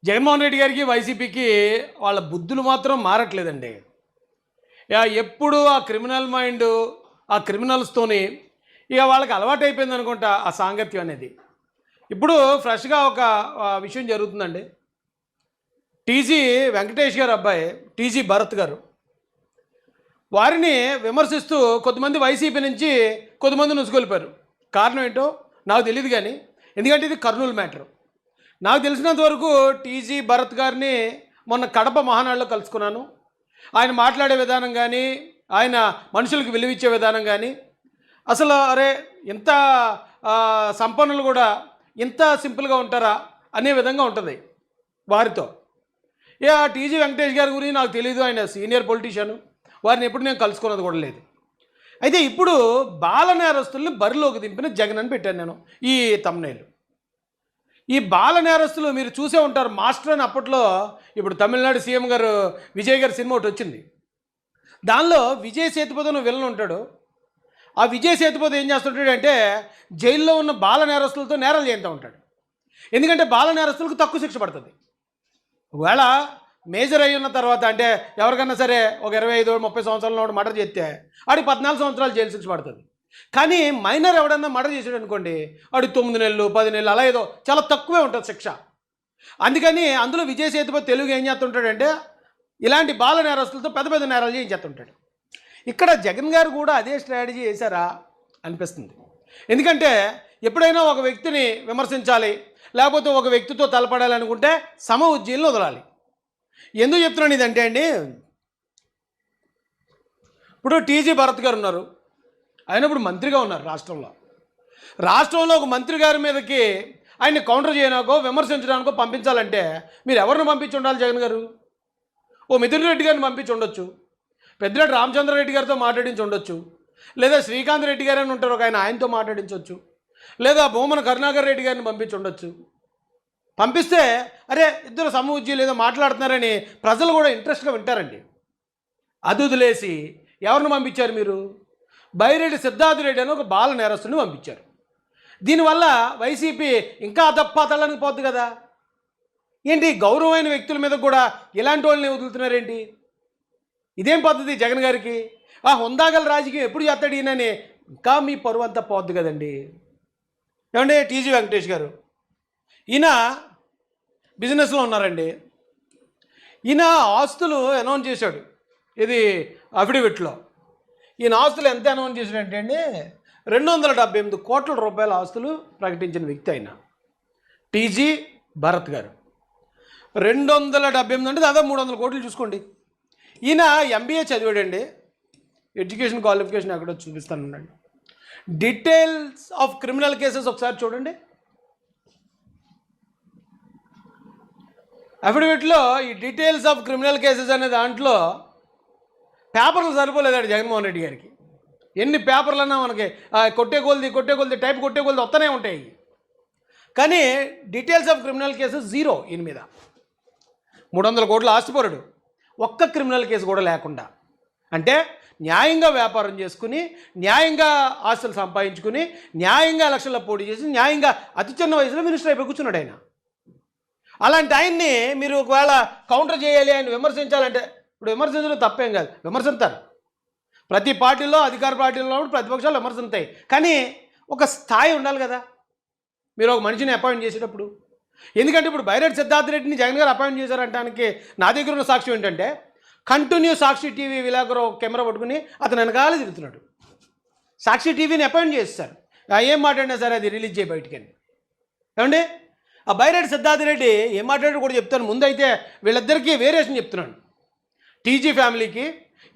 జగన్మోహన్ రెడ్డి గారికి వైసీపీకి వాళ్ళ బుద్ధులు మాత్రం మారట్లేదండి. ఎప్పుడు ఆ క్రిమినల్ మైండ్, ఆ క్రిమినల్స్తోని ఇక వాళ్ళకి అలవాటైపోయింది అనుకుంటా ఆ సాంగత్యం అనేది. ఇప్పుడు ఫ్రెష్గా ఒక విషయం జరుగుతుందండి. టీజీ వెంకటేష్ గారు అబ్బాయి టీజీ భరత్ గారు వారిని విమర్శిస్తూ కొంతమంది వైసీపీ నుంచి కొంతమంది నుసుకొలిపారు. కారణం ఏంటో నాకు తెలియదు, కానీ ఎందుకంటే ఇది కర్నూలు మ్యాటర్. నాకు తెలిసినంత వరకు టీజీ భరత్ గారిని మొన్న కడప మహానాడులో కలుసుకున్నాను. ఆయన మాట్లాడే విధానం కానీ, ఆయన మనుషులకు విలువిచ్చే విధానం కానీ, అసలు అరే ఇంత సంపన్నులు కూడా ఇంత సింపుల్గా ఉంటారా అనే విధంగా ఉంటుంది వారితో. టీజీ వెంకటేష్ గారి గురించి నాకు తెలియదు, ఆయన సీనియర్ పొలిటీషియన్, వారిని ఎప్పుడు నేను కలుసుకున్నది కూడా లేదు. అయితే ఇప్పుడు బాల నేరస్తుల్ని బరిలోకి దింపిన జగన్ అని పెట్టాను నేను ఈ తమ్నైల్. ఈ బాల నేరస్తులు మీరు చూసే ఉంటారు. మాస్టర్ అని అప్పట్లో ఇప్పుడు తమిళనాడు సీఎం గారు విజయ్ గారి సినిమా ఒకటి వచ్చింది. దానిలో విజయ్ సేతుపతి అని విలన్ ఉంటాడు. ఆ విజయ్ సేతుపతి ఏం చేస్తుంటాడు అంటే జైల్లో ఉన్న బాల నేరస్తులతో నేరాలు చేస్తూ ఉంటాడు. ఎందుకంటే బాల నేరస్తులకు తక్కువ శిక్ష పడుతుంది. ఒకవేళ మేజర్ అయి ఉన్న తర్వాత అంటే ఎవరికన్నా సరే ఒక 25-30 సంవత్సరాల మర్డర్ చేస్తే ఆడికి 14 సంవత్సరాలు జైలు శిక్ష పడుతుంది. కానీ మైనర్ ఎవడన్నా మర్డర్ చేసాడు అనుకోండి, ఆడికి 9 నెలలు 10 నెలలు అలా ఏదో చాలా తక్కువే ఉంటుంది శిక్ష. అందుకని అందులో విజయ్ సేతుపతి తెలుగు ఏం చేస్తుంటాడంటే ఇలాంటి బాల నేరస్తులతో పెద్ద పెద్ద నేరాలు చేస్తుంటాడు. ఇక్కడ జగన్ గారు కూడా అదే స్ట్రాటజీ వేశారా అనిపిస్తుంది. ఎందుకంటే ఎప్పుడైనా ఒక వ్యక్తిని విమర్శించాలి, లేకపోతే ఒక వ్యక్తితో తలపడాలి అనుకుంటే సమ ఉజ్జీలను వదలాలి. ఎందుకు చెప్తున్నాను ఇదంటే అండి, ఇప్పుడు టీజీ భరత్ గారు ఉన్నారు, ఆయన ఇప్పుడు మంత్రిగా ఉన్నారు రాష్ట్రంలో ఒక మంత్రి గారి మీదకి ఆయన్ని కౌంటర్ చేయడానికో విమర్శించడానికో పంపించాలంటే మీరు ఎవరిని పంపించి ఉండాలి? జగన్ గారు ఓ మిథున్ రెడ్డి గారిని పంపించి ఉండొచ్చు, పెద్దిరెడ్డి రామచంద్రారెడ్డి గారితో మాట్లాడించి ఉండొచ్చు, లేదా శ్రీకాంత్ రెడ్డి గారు అని ఉంటారు ఒక ఆయనతో మాట్లాడించవచ్చు, లేదా భూమన కరుణాకర్ రెడ్డి గారిని పంపించి ఉండొచ్చు. పంపిస్తే అరే ఇద్దరు సమూజ్జీ లేదా మాట్లాడుతున్నారని ప్రజలు కూడా ఇంట్రెస్ట్గా వింటారండి. అది వదిలేసి ఎవరిని పంపించారు మీరు? బైరెడ్డి సిద్ధార్థ రెడ్డి అని ఒక బాల నేరస్తుని పంపించారు. దీనివల్ల వైసీపీ ఇంకా అధపాతాళానికి పోద్ది కదా. ఏంటి గౌరవమైన వ్యక్తుల మీద కూడా ఇలాంటి వాళ్ళని వదులుతున్నారేంటి? ఇదేం పద్ధతి జగన్ గారికి? హుందాగల రాజకీయం ఎప్పుడు చేస్తాడు ఈయనని ఇంకా మీ పరువు అంతా పోద్ది కదండి. ఏమంటే టీజీ వెంకటేష్ గారు ఈయన బిజినెస్లో ఉన్నారండి. ఈయన ఆస్తులు అనౌన్స్ చేశాడు, ఇది అఫిడవిట్లో. ఈయన ఆస్తులు ఎంత అనౌన్స్ చేశాడంటే అండి 278 కోట్ల రూపాయల ఆస్తులు ప్రకటించిన వ్యక్తి ఆయన టీజీ భరత్ గారు. 278 అంటే దాదాపు 300 కోట్లు చూసుకోండి. ఈయన ఎంబీఏ చదివాడండి. ఎడ్యుకేషన్ క్వాలిఫికేషన్ ఎక్కడో చూపిస్తానండి. డీటెయిల్స్ ఆఫ్ క్రిమినల్ కేసెస్ ఒకసారి చూడండి. అఫిడవిట్లో ఈ డీటెయిల్స్ ఆఫ్ క్రిమినల్ కేసెస్ అనే దాంట్లో పేపర్లు సరిపోలేదండి జగన్మోహన్ రెడ్డి గారికి. ఎన్ని పేపర్లన్నా మనకి కొట్టే కొద్ది టైప్ వస్తూనే ఉంటాయి. కానీ డీటెయిల్స్ ఆఫ్ క్రిమినల్ కేసెస్ 0 ఈయన మీద. 300 కోట్ల ఆస్తిపరుడు, ఒక్క క్రిమినల్ కేసు కూడా లేకుండా. అంటే న్యాయంగా వ్యాపారం చేసుకుని, న్యాయంగా ఆస్తులు సంపాదించుకుని, న్యాయంగా ఎలక్షన్లో పోటీ చేసి, న్యాయంగా అతి చిన్న వయసులో మినిస్టర్ అయిపోయి కూర్చున్నాడు ఆయన. అలాంటి ఆయన్ని మీరు ఒకవేళ కౌంటర్ చేయాలి, ఆయన విమర్శించాలంటే ఇప్పుడు విమర్శించడం తప్పేం కాదు, విమర్శిస్తారు. ప్రతి పార్టీలో, అధికార పార్టీలో ప్రతిపక్షాలు విమర్శిస్తాయి. కానీ ఒక స్థాయి ఉండాలి కదా మీరు ఒక మనిషిని అపాయింట్ చేసేటప్పుడు. ఎందుకంటే ఇప్పుడు బైరెడ్డి సిద్ధార్థ రెడ్డిని జగన్ గారు అపాయింట్ చేశారంటానికి నా దగ్గర ఉన్న సాక్ష్యం ఏంటంటే కంటిన్యూ సాక్షి టీవీ విలేకరు కెమెరా పట్టుకుని అతను వెనకాల తిరుగుతున్నాడు. సాక్షి టీవీని అపాయింట్ చేస్తారు. ఏం మాట్లాడినా సరే అది రిలీజ్ చేయి బయటికని. ఏమండి ఆ బైరెడ్డి సిద్ధార్థ రెడ్డి ఏం మాట్లాడాడు కూడా చెప్తాను. ముందైతే వీళ్ళిద్దరికీ వేరియేషన్ చెప్తున్నాను. టీజీ ఫ్యామిలీకి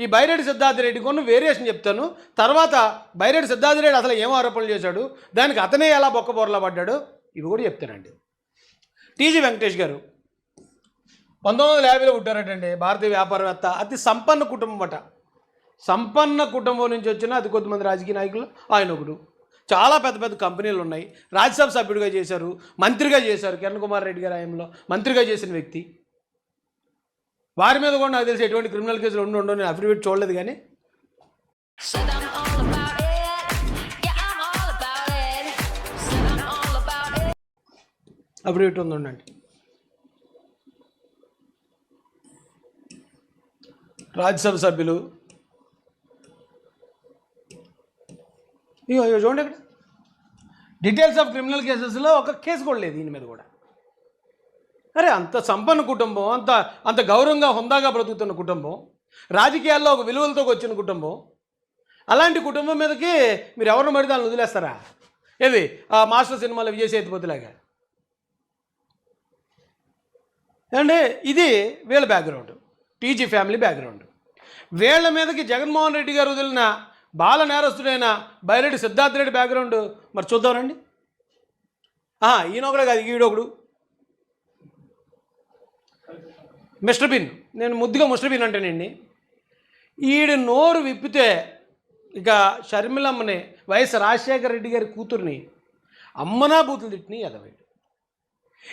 ఈ బైరెడ్డి సిద్ధార్థ రెడ్డి కొన్న వేరియేషన్ చెప్తాను. తర్వాత బైరెడ్డి సిద్ధార్థ రెడ్డి అసలు ఏం ఆరోపణలు చేశాడు, దానికి అతనే ఎలా బొక్కబోర్లా పడ్డాడు, ఇవి కూడా చెప్తానండి. టీజీ వెంకటేష్ గారు 1950లో పుట్టారటండి. భారతీయ వ్యాపారవేత్త, అతి సంపన్న కుటుంబం అట. సంపన్న కుటుంబం నుంచి వచ్చిన అతి కొద్దిమంది రాజకీయ నాయకులు ఆయన ఒకడు. చాలా పెద్ద పెద్ద కంపెనీలు ఉన్నాయి. రాజ్యసభ సభ్యుడిగా చేశారు, మంత్రిగా చేశారు. కిరణ్ కుమార్ రెడ్డి గారి హయాంలో మంత్రిగా చేసిన వ్యక్తి. వారి మీద కూడా నాకు తెలిసి ఎటువంటి క్రిమినల్ కేసులు ఉండవు. నేను అఫిడవిట్ చూడలేదు, కానీ అఫిడవిట్ ఉందండి. రాజ్యసభ సభ్యులు. ఇగో చూడండి ఇక్కడ డీటెయిల్స్ ఆఫ్ క్రిమినల్ కేసెస్లో ఒక కేసు కూడా లేదు దీని మీద కూడా. అరే అంత సంపన్న కుటుంబం, అంత అంత గౌరవంగా హుందాగా బ్రతుకుతున్న కుటుంబం, రాజకీయాల్లో ఒక విలువలతో వచ్చిన కుటుంబం, అలాంటి కుటుంబం మీదకి మీరు ఎవరిని పడితే వాళ్ళని వదిలేస్తారా? ఏది ఆ మాస్టర్ సినిమాలో విజయ్ సేతుపతిలాగా. అంటే ఇది వీళ్ళ బ్యాక్గ్రౌండ్, టీజీ ఫ్యామిలీ బ్యాక్గ్రౌండ్. వీళ్ళ మీదకి జగన్మోహన్ రెడ్డి గారు వదిలిన బాల నేరస్తుడైన బైరెడ్డి సిద్ధార్థ రెడ్డి బ్యాక్గ్రౌండ్ మరి చూద్దామండి. ఈయన ఒకడే కాదు, ఈడొకడు మిస్టర్ బిన్. నేను ముద్దుగా మిస్టర్ బిన్ అంటేనండి. ఈడు నోరు విప్పితే ఇక షర్మిలమ్మని, వైఎస్ రాజశేఖర రెడ్డి గారి కూతుర్ని అమ్మనా బూతులు తిట్టిని ఎదవేడు.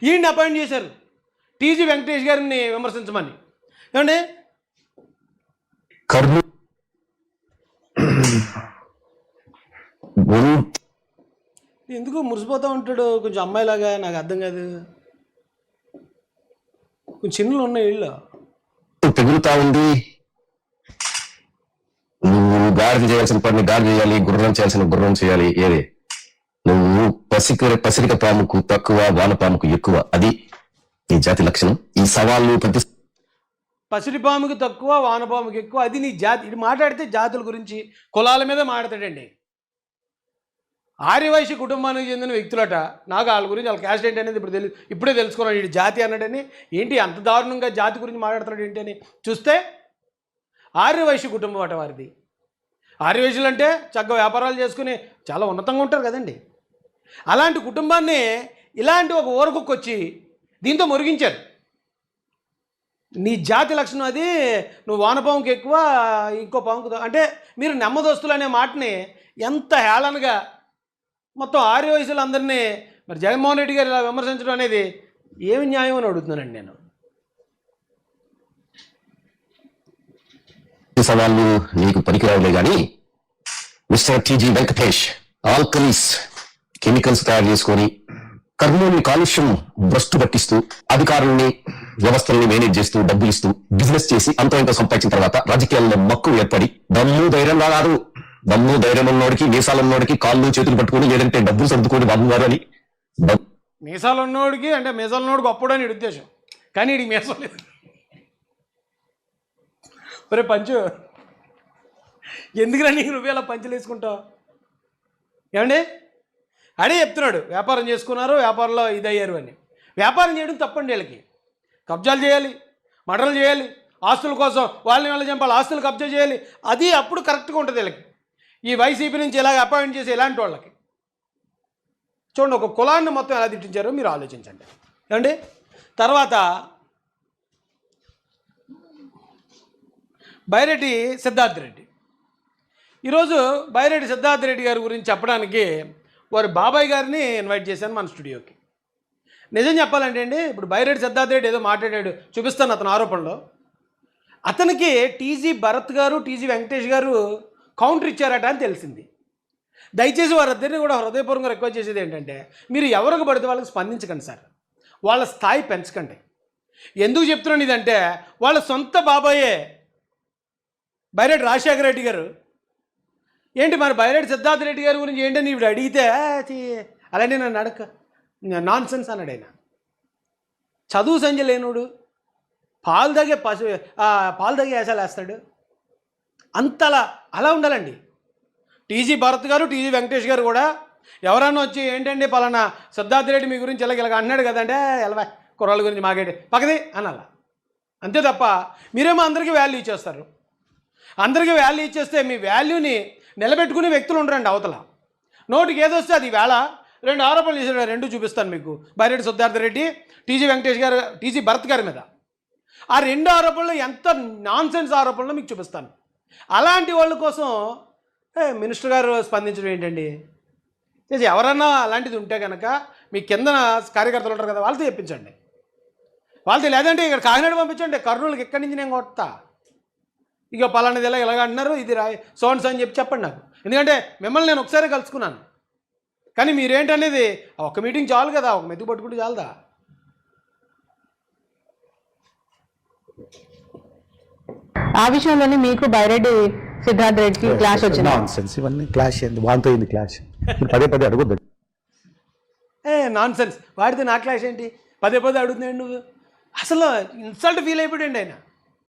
ఈయన్ని అపాయింట్ చేశారు టీజీ వెంకటేష్ గారిని విమర్శించమని. ఏమండి ఎందుకు మురిసిపోతూ ఉంటాడు కొంచెం అమ్మాయిలాగా? నాకు అర్థం కాదు. కొంచెం చిన్నలు ఉన్నాయి ఇళ్ళు తెగులుతా ఉంది. నువ్వు గాడిద చేయాల్సిన పని గాడి చేయాలి, గుర్రం చేయాల్సిన గుర్రం చేయాలి. ఏది నువ్వు పసిరిక పాముకు తక్కువ, వానపాముకు ఎక్కువ. అది నీ జాతి లక్షణం. ఈ సవాళ్ళు పసిరిపాముకి తక్కువ, వానపాముకి ఎక్కువ, అది నీ జాతి. ఇది మాట్లాడితే జాతుల గురించి, కులాల మీద మాట్లాడతాడండి. ఆర్యవైశ్య కుటుంబానికి చెందిన వ్యక్తులట. నాకు వాళ్ళ గురించి, వాళ్ళ క్యాస్ట్ ఏంటి అనేది ఇప్పుడే తెలుసుకున్నాను. ఇది జాతి అన్నాడని. ఏంటి అంత దారుణంగా జాతి గురించి మాట్లాడుతున్నాడు ఏంటి అని చూస్తే ఆర్యవైశ్య కుటుంబం అట వారిది. ఆర్యవైశ్యులు అంటే చక్కగా వ్యాపారాలు చేసుకుని చాలా ఉన్నతంగా ఉంటారు కదండి. అలాంటి కుటుంబాన్ని ఇలాంటి ఒక ఊరకొచ్చి దీంతో మురిగించారు. నీ జాతి లక్షణం అది. నువ్వు వానపాముకి ఎక్కువ, ఇంకో పాముకు అంటే మీరు నెమ్మదోస్తులు అనే మాటని ఎంత హేళనగా మొత్తం ఆర్యవయసులందరినీ మరి జగన్మోహన్ రెడ్డి గారు ఇలా విమర్శించడం అనేది ఏమి న్యాయం అని అడుగుతున్నానండి నేను. సవాళ్ళు నీకు పనికిరావులే కానీ mister TG Venkatesh alkalis chemicals తయారు చేసుకొని కర్నూలు కాలుష్యం భ్రష్టు పట్టిస్తూ, అధికారుల్ని వ్యవస్థల్ని మేనేజ్ చేస్తూ, డబ్బులు ఇస్తూ బిజినెస్ చేసి అంత ఇంత సంపాదించిన తర్వాత రాజకీయాల్లో మక్కువ ఏర్పడి దమ్ము ధైర్యం రాదు. దమ్ము ధైర్యం ఉన్నోడికి, మీసాలున్నోడికి కాళ్ళు చేతులు పట్టుకొని, లేదంటే డబ్బులు సర్దుకొని బాబువారు అని. మీసాలు ఉన్నోడికి అంటే మీసాలు ఉన్నోడికి అప్పుడు అని ఉద్దేశం, కానీ ఇది మీసాలు లేదు. ఒరే పంచు, ఎందుకురా నీకు నువ్వు ఇలా పంచులు వేసుకుంటావు? ఏమండి అడే చెప్తున్నాడు, వ్యాపారం చేసుకున్నారు, వ్యాపారంలో ఇదయ్యారు అని. వ్యాపారం చేయడం తప్పండి. వీళ్ళకి కబ్జాలు చేయాలి, మర్డర్లు చేయాలి, ఆస్తుల కోసం వాళ్ళని చంపాలి, ఆస్తులు కబ్జా చేయాలి. అది అప్పుడు కరెక్ట్గా ఉంటుంది వీళ్ళకి. ఈ వైసీపీ నుంచి ఇలాగ అపాయింట్ చేసి ఇలాంటి వాళ్ళకి చూడండి, ఒక కులాన్ని మొత్తం ఎలా తిట్టించారో మీరు ఆలోచించండి. ఏమండి తర్వాత బైరెడ్డి సిద్ధార్థ రెడ్డి. ఈరోజు బైరెడ్డి సిద్ధార్థ రెడ్డి గారి గురించి చెప్పడానికి వారి బాబాయ్ గారిని ఇన్వైట్ చేశాను మన స్టూడియోకి. నిజం చెప్పాలంటే అండి, ఇప్పుడు బైరెడ్డి సిద్ధార్థ రెడ్డి ఏదో మాట్లాడాడు, చూపిస్తాను అతని ఆరోపణలో. అతనికి టీజీ భరత్ గారు, టీజీ వెంకటేష్ గారు కౌంటర్ ఇచ్చారట అని తెలిసింది. దయచేసి వారిద్దరిని కూడా హృదయపూర్వకంగా రిక్వెస్ట్ చేసేది ఏంటంటే, మీరు ఎవరికి పడితే వాళ్ళకి స్పందించకండి సార్, వాళ్ళ స్థాయి పెంచకండి. ఎందుకు చెప్తున్నాను ఇదంటే, వాళ్ళ సొంత బాబాయే బైరెడ్డి రాజశేఖర రెడ్డి గారు ఏంటి మరి బైరెడ్డి సిద్ధార్థ రెడ్డి గారి గురించి ఏంటని ఇప్పుడు అడిగితే అలాంటి నన్ను అడక నాన్ సెన్స్ అన్నాడు ఆయన. చదువు సంజ లేనుడు పాలు తాగే వేసాలు వేస్తాడు. అంతలా అలా ఉండాలండి. టీజీ భరత్ గారు, టీజీ వెంకటేష్ గారు కూడా ఎవరన్నా వచ్చి ఏంటండి పలానా సిద్ధార్థ రెడ్డి మీ గురించి ఇలాగ అన్నాడు కదంటే, ఎలవా కుర్రాళ్ళ గురించి మాకేంటి పక్కది అనాలా. అంతే తప్ప మీరేమో అందరికీ వాల్యూ ఇచ్చేస్తారు. అందరికీ వాల్యూ ఇచ్చేస్తే మీ వాల్యూని నిలబెట్టుకునే వ్యక్తులు ఉండరండి అవతల. నోటికి ఏదొస్తే అది వేళ. రెండు ఆరోపణలు చేశాడు, రెండు చూపిస్తాను మీకు. బైరెడ్డి సిద్ధార్థ రెడ్డి, టీజీ వెంకటేష్ గారు, టీజీ భరత్ గారి మీద. ఆ రెండు ఆరోపణలు ఎంత నాన్ సెన్స్ ఆరోపణలు మీకు చూపిస్తాను. అలాంటి వాళ్ళ కోసం మినిస్టర్ గారు స్పందించడం ఏంటండి? ఎవరన్నా అలాంటిది ఉంటే కనుక మీ కింద కార్యకర్తలు ఉంటారు కదా, వాళ్ళతో చెప్పించండి. వాళ్ళతో లేదంటే ఇక్కడ కాకినాడ పంపించండి, కర్నూలుకి ఎక్కడి నుంచి నేను కొడతా. ఇక పలానాది ఇలాగ అంటున్నారు, ఇది సోన్స్ అని చెప్పండి నాకు. ఎందుకంటే మిమ్మల్ని నేను ఒకసారి కలుసుకున్నాను. కానీ మీరేంటనేది ఒక మీటింగ్ చాలు కదా, ఒక మెతుకు పట్టుకుంటే చాలదా? ఆ విషయంలోనే మీకు బైరెడ్డి సిద్ధార్థ్ రెడ్డికి క్లాష్ వచ్చింది. నాన్ సెన్స్ ఇవన్నీ క్లాష్ అయింది, వాంతో అయింది క్లాష్. పదే పదే అడగొద్దు. నాన్ సెన్స్, వాడితే నా క్లాష్ ఏంటి? పదే పదే అడుగుతున్నాడు నువ్వు. అసలు ఇన్సల్ట్ ఫీల్ అయిపోయాడు ఆయన.